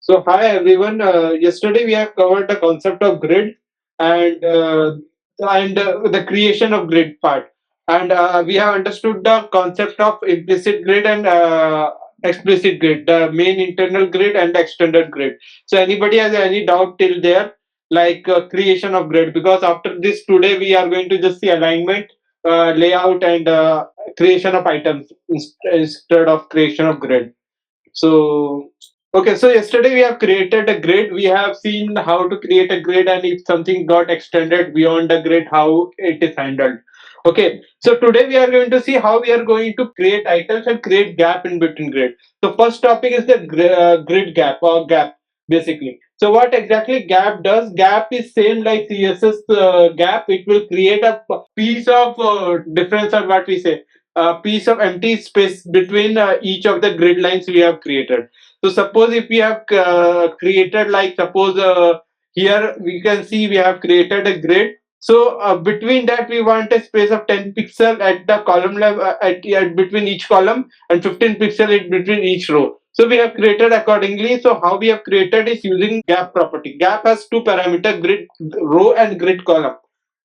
So hi everyone. Yesterday we have covered the concept of grid and the creation of grid part, and we have understood the concept of implicit grid and explicit grid, the main internal grid and the extended grid. So anybody has any doubt till there, like creation of grid? Because after this today we are going to just see alignment, layout, and creation of items instead of creation of grid. So, okay, so yesterday we have created a grid. We have seen how to create a grid and if something got extended beyond the grid, how it is handled. Okay, so today we are going to see how we are going to create items and create gap in between grid. So first topic is the grid gap or gap basically. So what exactly gap does? Gap is same like CSS gap. It will create a piece of difference or what we say a piece of empty space between each of the grid lines we have created. So suppose if we have created like suppose here we can see we have created a grid. So between that we want a space of 10 pixel at the column level at between each column and 15 pixel in between each row. So we have created accordingly. So how we have created is using gap property. Gap has two parameter grid row and grid column.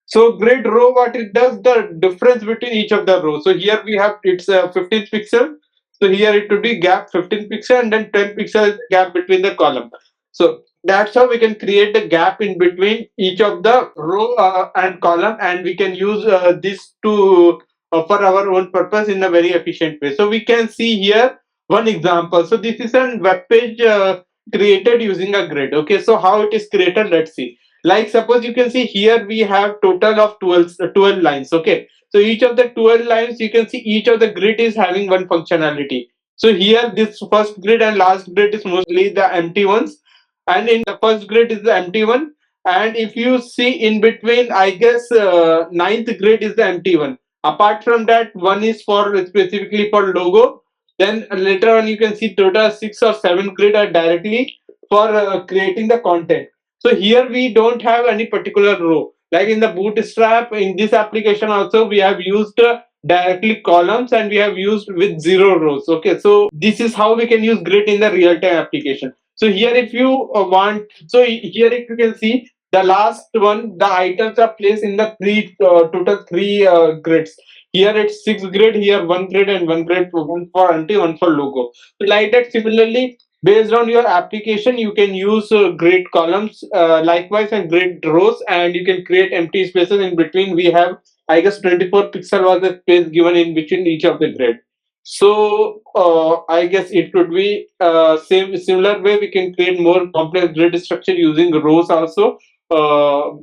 So grid row, what it does, the difference between each of the rows. So here we have it's 15 pixel. So here it would be gap 15 pixel and then 10 pixel gap between the column. So that's how we can create the gap in between each of the row and column, and we can use this to for our own purpose in a very efficient way. So we can see here one example. So this is a web page created using a grid. Okay, so how it is created? Let's see. Like suppose you can see here we have total of 12 lines. Okay, so each of the 12 lines you can see each of the grid is having one functionality. So here this first grid and last grid is mostly the empty ones, and in the first grid is the empty one, and if you see in between I guess ninth grid is the empty one. Apart from that, one is for specifically for logo. Then later on you can see total 6 or 7 grid are directly for creating the content. So here we don't have any particular row. Like in the Bootstrap, in this application also we have used directly columns and we have used with 0 rows. Okay, so this is how we can use grid in the real-time application. So here if you want, so here if you can see the last one, the items are placed in the total three grids. Here it's 6 grid, here 1 grid and 1 grid, one for anti, one for logo. So like that, similarly, based on your application you can use grid columns likewise and grid rows, and you can create empty spaces in between. We have I guess 24 pixel was the space given in between each of the grid. So I guess it could be same similar way we can create more complex grid structure using rows also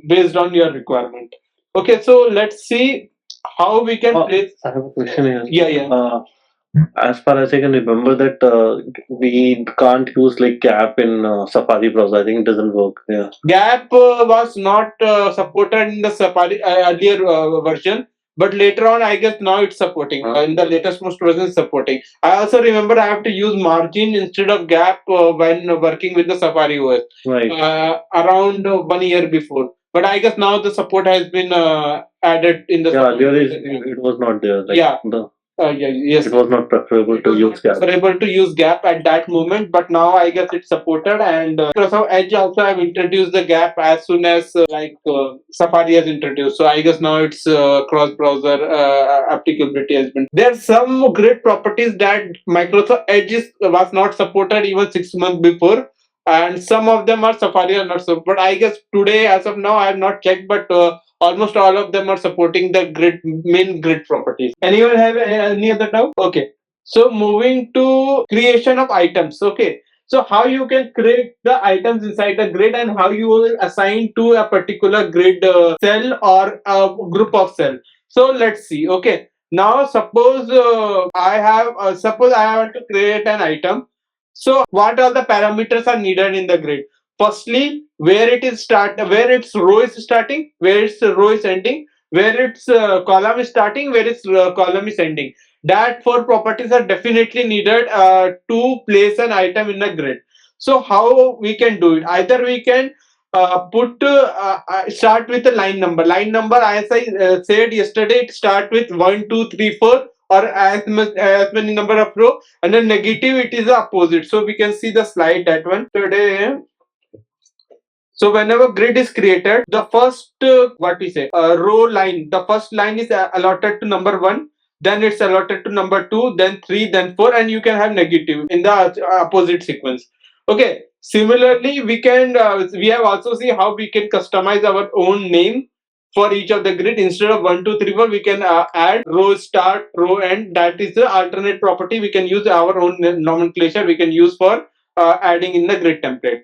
based on your requirement. Okay, so let's see how we can place. I have a question here. Yeah, yeah. As far as I can remember, that we can't use like Gap in Safari browser. I think it doesn't work. Yeah. Gap was not supported in the Safari earlier version, but later on, I guess now it's supporting. In the latest most version, it's supporting. I also remember I have to use margin instead of Gap when working with the Safari OS. Right. Around 1 year before. But I guess now the support has been added in the. Yeah, Safari there is. OS again. It was not there. Like Yeah. the Yeah, yes. it was not preferable It to was use not Gap. preferable to use Gap at that moment, but now I guess it's supported. And Microsoft Edge also have introduced the Gap as soon as Safari has introduced. So I guess now it's cross-browser applicability has been. There's some great properties that Microsoft Edge was not supported even 6 months before, and some of them are Safari are not so. But I guess today, as of now, I have not checked, but almost all of them are supporting the grid main grid properties. Anyone have any other doubt? Okay, so moving to creation of items. Okay, so how you can create the items inside the grid and how you will assign to a particular grid cell or a group of cell. So let's see. Okay, now suppose suppose I want to create an item. So what are the parameters are needed in the grid? Firstly, where it is where its row is starting, where its row is ending, where its column is starting, where its column is ending. That four properties are definitely needed to place an item in a grid. So how we can do it? Either we can start with a line number. Line number, as I said yesterday, it start with 1, 2, 3, 4, or as many number of row, and then negative it is the opposite. So we can see the slide that one today. So whenever grid is created, the first what we say row line, the first line is allotted to number one, then it's allotted to number two, then three, then four, and you can have negative in the opposite sequence. Okay. Similarly, we have also see how we can customize our own name for each of the grid. Instead of 1 2 3 4, we can add row start, row end. That is the alternate property. We can use our own nomenclature. We can use for adding in the grid template.